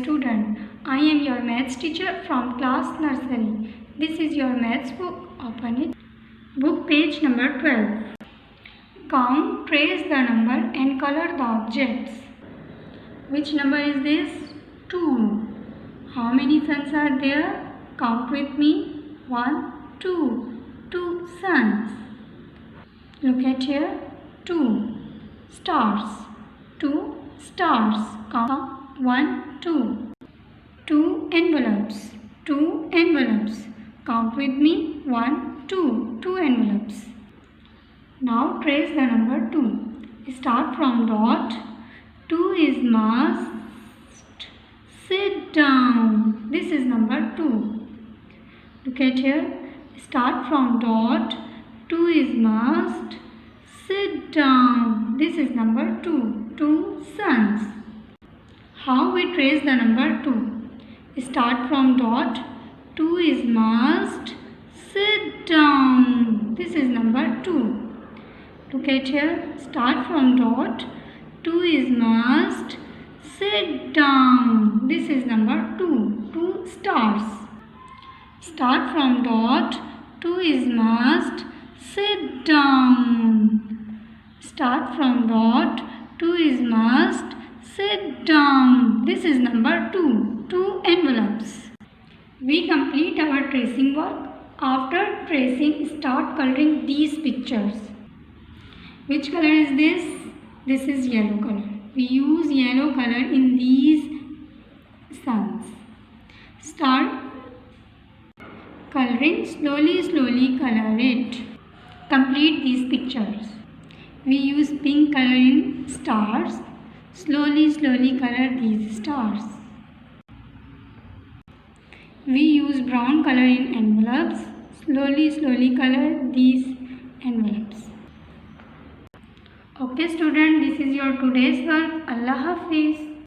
student. I am your maths teacher from class nursery. This is your maths book. Open it. Book page number 12. Count, trace the number and color the objects. Which number is this? 2. How many suns are there? Count with me. 1, 2. 2 suns. Look at here. 2 stars. 2 stars. Count. 1, 2. 2 envelopes. 2 envelopes. Count with me. 1, 2. 2 envelopes. Now trace the number 2. Start from dot. 2 is must sit down. This is number 2. Look at here. Start from dot. 2 is must sit down. This is number 2. 2 suns. How we trace the number 2? Start from dot. 2 is must sit down. This is number 2. Look at here. Start from dot. 2 is must sit down. This is number 2. 2 stars. Start from dot. 2 is must sit down. Start from dot. 2 is must sit down. This is number 2. 2 envelopes. We complete our tracing work. After tracing, start coloring these pictures. Which color is this? This is yellow color. We use yellow color in these suns. Start coloring. Slowly color it. Complete these pictures. We use pink color in stars. Slowly color these stars. We use brown color in envelopes. Slowly color these envelopes. Okay student, this is your today's work. Allah Hafiz.